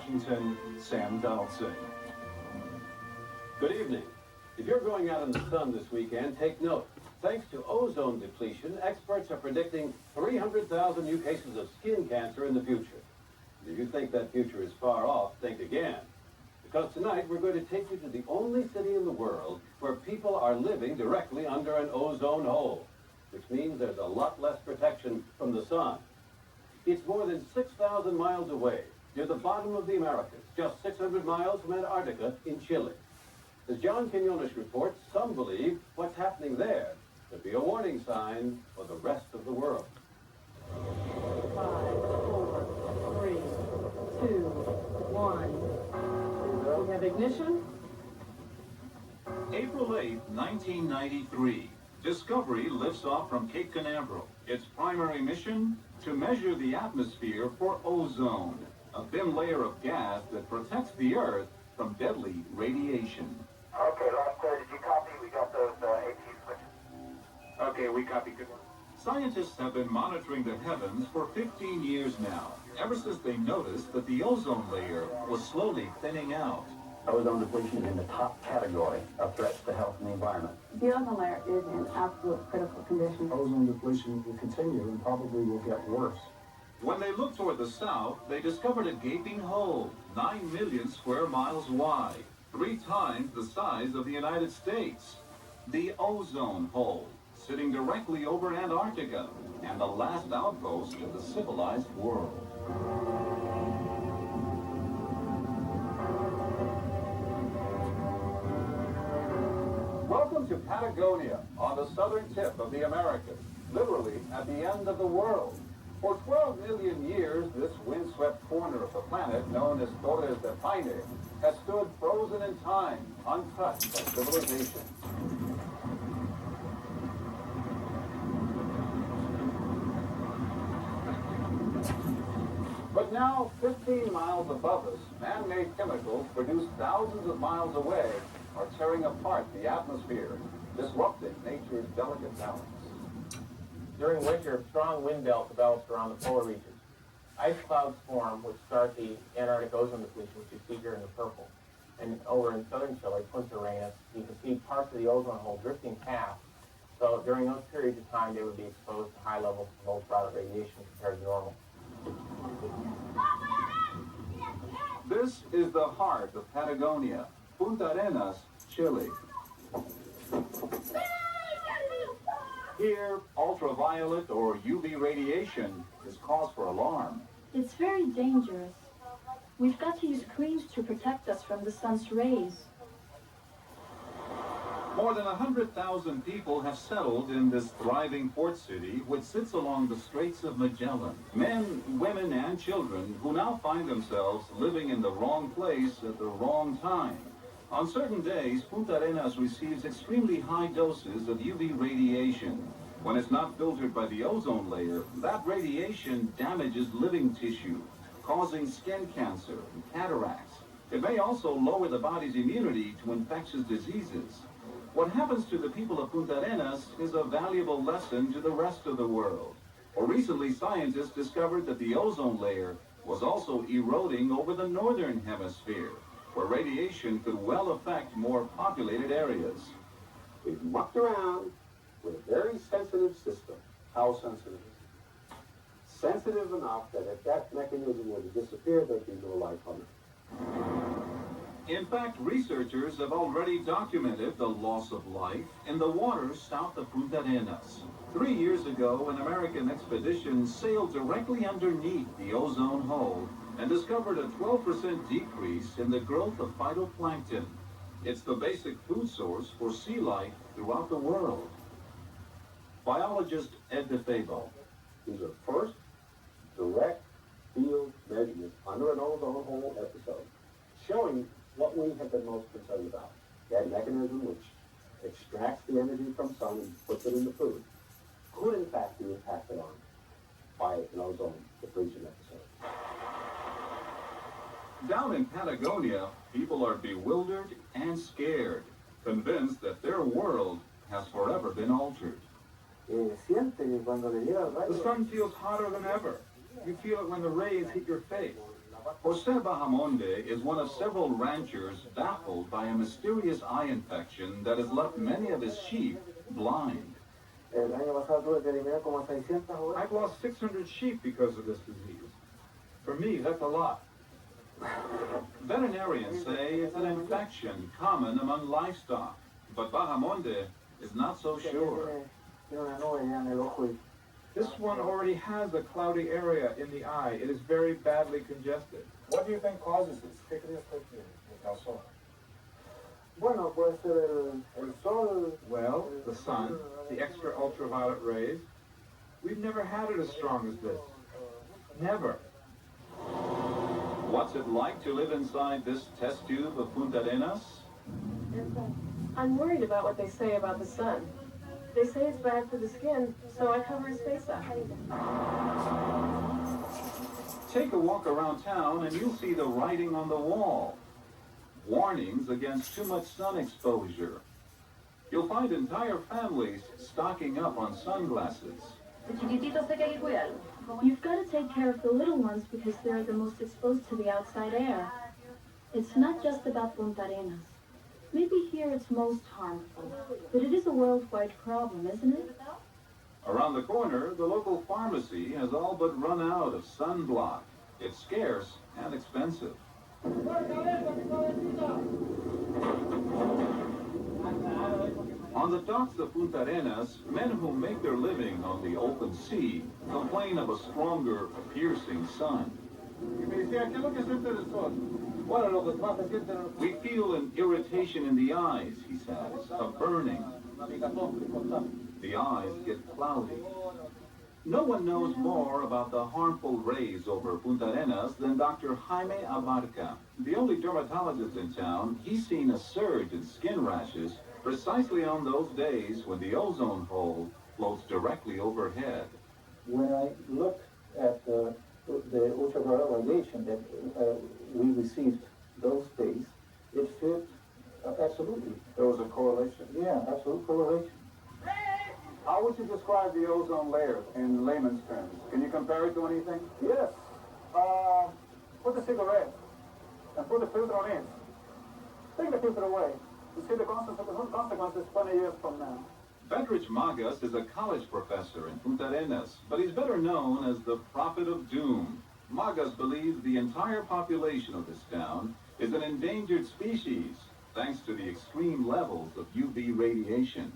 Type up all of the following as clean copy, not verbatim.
Washington, Sam Donaldson. Good evening. If you're going out in the sun this weekend, take note. Thanks to ozone depletion, experts are predicting 300,000 new cases of skin cancer in the future. If you think that future is far off, think again. Because tonight we're going to take you to the only city in the world where people are living directly under an ozone hole, which means there's a lot less protection from the sun. It's more than 6,000 miles away, near the bottom of the Americas, just 600 miles from Antarctica in Chile. As John Quinones reports, some believe what's happening there could be a warning sign for the rest of the world. 5, 4, 3, 2, 1. We have ignition. April 8, 1993. Discovery lifts off from Cape Canaveral. Its primary mission? To measure the atmosphere for ozone, a thin layer of gas that protects the Earth from deadly radiation. Okay, last did you copy? We got those AT switches. Okay, we copy. Good. Scientists have been monitoring the heavens for 15 years now, ever since they noticed that the ozone layer was slowly thinning out. Ozone depletion is in the top category of threats to health and the environment. The ozone layer is in absolute critical condition. Ozone depletion will continue and probably will get worse. When they looked toward the south, they discovered a gaping hole, 9 million square miles wide, 3 times the size of the United States. The ozone hole, sitting directly over Antarctica, and the last outpost of the civilized world. Welcome to Patagonia, on the southern tip of the Americas, literally at the end of the world. For 12 million years, this windswept corner of the planet, known as Torres del Paine, has stood frozen in time, untouched by civilization. But now, 15 miles above us, man-made chemicals produced thousands of miles away are tearing apart the atmosphere, disrupting nature's delicate balance. During winter, strong wind belt develops around the polar regions. Ice clouds form, which start the Antarctic ozone depletion, which you see here in the purple. And over in southern Chile, Punta Arenas, you can see parts of the ozone hole drifting past. So during those periods of time, they would be exposed to high levels of ultraviolet radiation compared to normal. This is the heart of Patagonia, Punta Arenas, Chile. Here, ultraviolet or UV radiation is cause for alarm. It's very dangerous. We've got to use creams to protect us from the sun's rays. More than 100,000 people have settled in this thriving port city, which sits along the Straits of Magellan. Men, women, and children who now find themselves living in the wrong place at the wrong time. On certain days, Punta Arenas receives extremely high doses of UV radiation. When it's not filtered by the ozone layer, that radiation damages living tissue, causing skin cancer and cataracts. It may also lower the body's immunity to infectious diseases. What happens to the people of Punta Arenas is a valuable lesson to the rest of the world. For recently, scientists discovered that the ozone layer was also eroding over the northern hemisphere, where radiation could well affect more populated areas. We've mucked around with a very sensitive system. How sensitive? Sensitive enough that if that mechanism were to disappear, there'd be no life on it. In fact, researchers have already documented the loss of life in the waters south of Punta Arenas. 3 years ago, an American expedition sailed directly underneath the ozone hole and discovered a 12% decrease in the growth of phytoplankton. It's the basic food source for sea life throughout the world. Biologist Ed DeFabo. These are first direct field measurements under an ozone hole episode, showing what we have been most concerned about. That mechanism which extracts the energy from sun and puts it in the food could in fact be impacted on by an ozone depletion episode. Down in Patagonia, people are bewildered and scared, convinced that their world has forever been altered. The sun feels hotter than ever. You feel it when the rays hit your face. Jose Bahamonde is one of several ranchers baffled by a mysterious eye infection that has left many of his sheep blind. El año pasado tuve que eliminar como 600 ovejas. I've lost 600 sheep because of this disease. For me, that's a lot. Veterinarians say it's an infection common among livestock, but Bahamonde is not so sure. Tiene una nube ya en el ojo y This one already has a cloudy area in the eye. It is very badly congested. What do you think causes this? ¿Qué crees que causó? bueno, puede ser el sol. Well, the sun, the extra ultraviolet rays. We've never had it as strong as this. Never. What's it like to live inside this test tube of Punta Arenas? I'm worried about what they say about the sun. They say it's bad for the skin, so I cover his face up. Take a walk around town and you'll see the writing on the wall. Warnings against too much sun exposure. You'll find entire families stocking up on sunglasses. You've got to take care of the little ones because they're the most exposed to the outside air. It's not just about Punta Arenas. Maybe here it's most harmful, but it is a worldwide problem, isn't it? Around the corner, the local pharmacy has all but run out of sunblock. It's scarce and expensive. On the docks of Punta Arenas, men who make their living on the open sea complain of a stronger, piercing sun. We feel an irritation in the eyes, he says, a burning. The eyes get cloudy. No one knows more about the harmful rays over Punta Arenas than Dr. Jaime Abarca. The only dermatologist in town, he's seen a surge in skin rashes precisely on those days when the ozone hole floats directly overhead. When I look at the ultraviolet radiation that we received those days, it fit absolutely. There was a correlation. Yeah, absolute correlation. How would you describe the ozone layer in layman's terms? Can you compare it to anything? Yes. Put the cigarette and put the filter on it. Take the filter away. You see the consequences 20 years from now. Bedrich Magas is a college professor in Punta Arenas, but he's better known as the prophet of doom. Magas believes the entire population of this town is an endangered species, thanks to the extreme levels of UV radiation.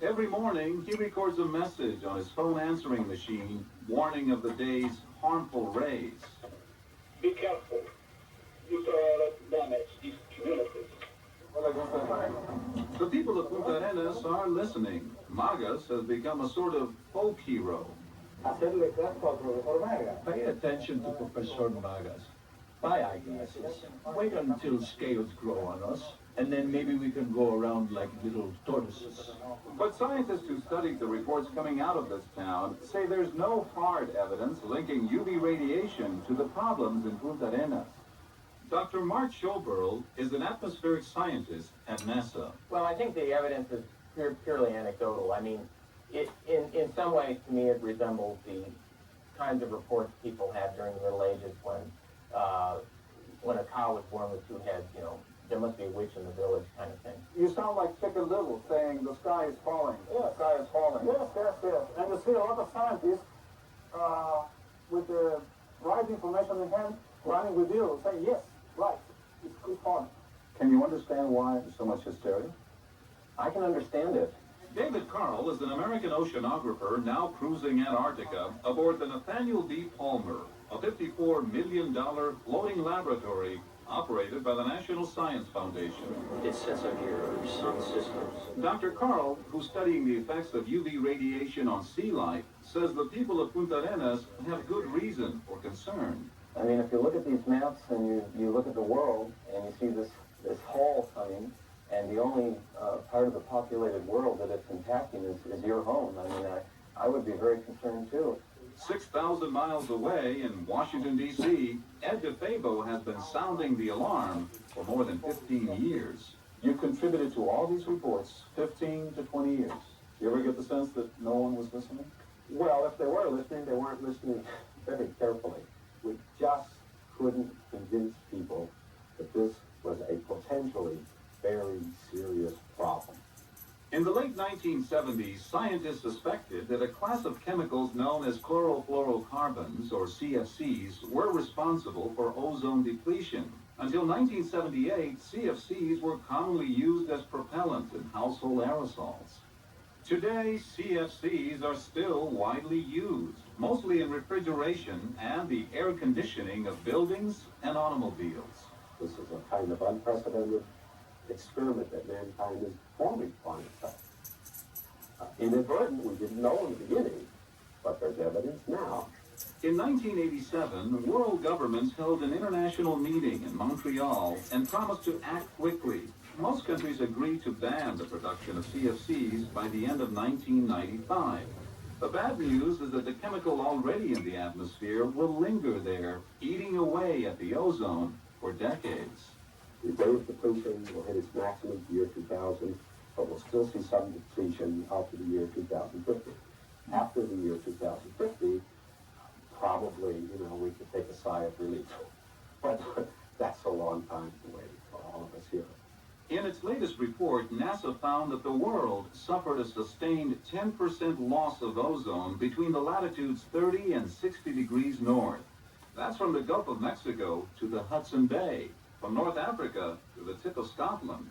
Every morning, he records a message on his phone answering machine, warning of the day's harmful rays. Be careful. Ultraviolet damage these communities. The people of Punta Arenas are listening. Magas has become a sort of folk hero. Hacerle caso al profesor Maga. Pay attention to Professor Magas. Buy eyeglasses. Wait until scales grow on us, and then maybe we can go around like little tortoises. But scientists who studied the reports coming out of this town say there's no hard evidence linking UV radiation to the problems in Punta Arenas. Dr. Mark Schoberl is an atmospheric scientist at NASA. Well, I think the evidence is purely anecdotal. I mean, in some ways, to me, it resembles the kinds of reports people had during the Middle Ages when a cow was born with two heads, you know, there must be a witch in the village kind of thing. You sound like Chicken Little saying the sky is falling. Yes. The sky is falling. Yes. And you see a lot of scientists with the right information in hand running with you saying, yes, right, it's falling. Can you understand why there's so much hysteria? I can understand it. David Carl is an American oceanographer now cruising Antarctica aboard the Nathaniel D. Palmer, a $54 million floating laboratory operated by the National Science Foundation. It sets up your sun systems. Dr. Carl, who's studying the effects of UV radiation on sea life, says the people of Punta Arenas have good reason for concern. I mean, if you look at these maps and you look at the world and you see this hole coming, and the only part of the populated world that it's impacting is your home. I mean, I would be very concerned too. 6,000 miles away in Washington, D.C., Ed DeFabo has been sounding the alarm for more than 15 years. You've contributed to all these reports 15 to 20 years. You ever get the sense that no one was listening? Well, if they were listening, they weren't listening very carefully. We just couldn't 1970s, scientists suspected that a class of chemicals known as chlorofluorocarbons, or CFCs, were responsible for ozone depletion. Until 1978, CFCs were commonly used as propellant in household aerosols. Today, CFCs are still widely used, mostly in refrigeration and the air conditioning of buildings and automobiles. This is a kind of unprecedented experiment that mankind is performing on itself. Inadvertent, we didn't know in the beginning, but there's evidence now. In 1987, world governments held an international meeting in Montreal and promised to act quickly. Most countries agreed to ban the production of CFCs by the end of 1995. The bad news is that the chemical already in the atmosphere will linger there, eating away at the ozone for decades. The rate of depletion will hit its maximum the year 2000, but we'll still see some depletion out to the year 2050. After the year 2050, probably, we could take a sigh of relief. But that's a long time to wait for all of us here. In its latest report, NASA found that the world suffered a sustained 10% loss of ozone between the latitudes 30 and 60 degrees north. That's from the Gulf of Mexico to the Hudson Bay, from North Africa to the tip of Scotland.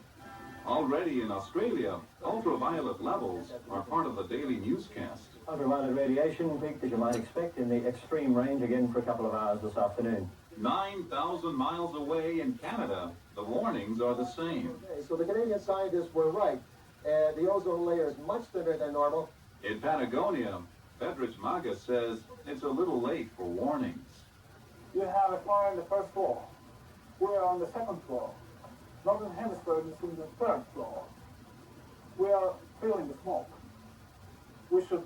Already in Australia, ultraviolet levels are part of the daily newscast. Ultraviolet radiation peaked, as you might expect, in the extreme range again for a couple of hours this afternoon. 9,000 miles away in Canada, the warnings are the same. Okay, so the Canadian scientists were right. The ozone layer is much thinner than normal. In Patagonia, Bedrich Maga says it's a little late for warnings. You have a fire on the first floor. We are on the second floor. Northern Hemisphere is in the third floor. We are feeling the smoke. We should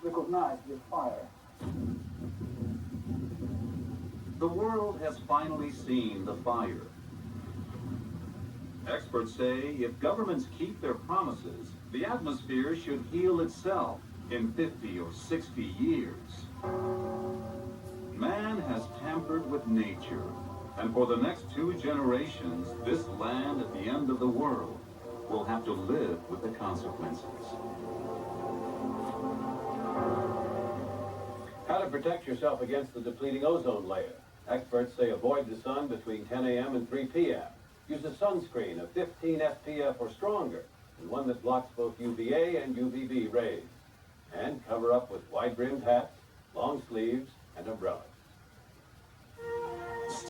recognize this fire. The world has finally seen the fire. Experts say if governments keep their promises, the atmosphere should heal itself in 50 or 60 years. Man has tampered with nature, and for the next 2 generations, this land at the end of the world will have to live with the consequences. How to protect yourself against the depleting ozone layer. Experts say avoid the sun between 10 a.m. and 3 p.m. Use a sunscreen of 15 SPF or stronger, and one that blocks both UVA and UVB rays. And cover up with wide-brimmed hats, long sleeves, and umbrellas.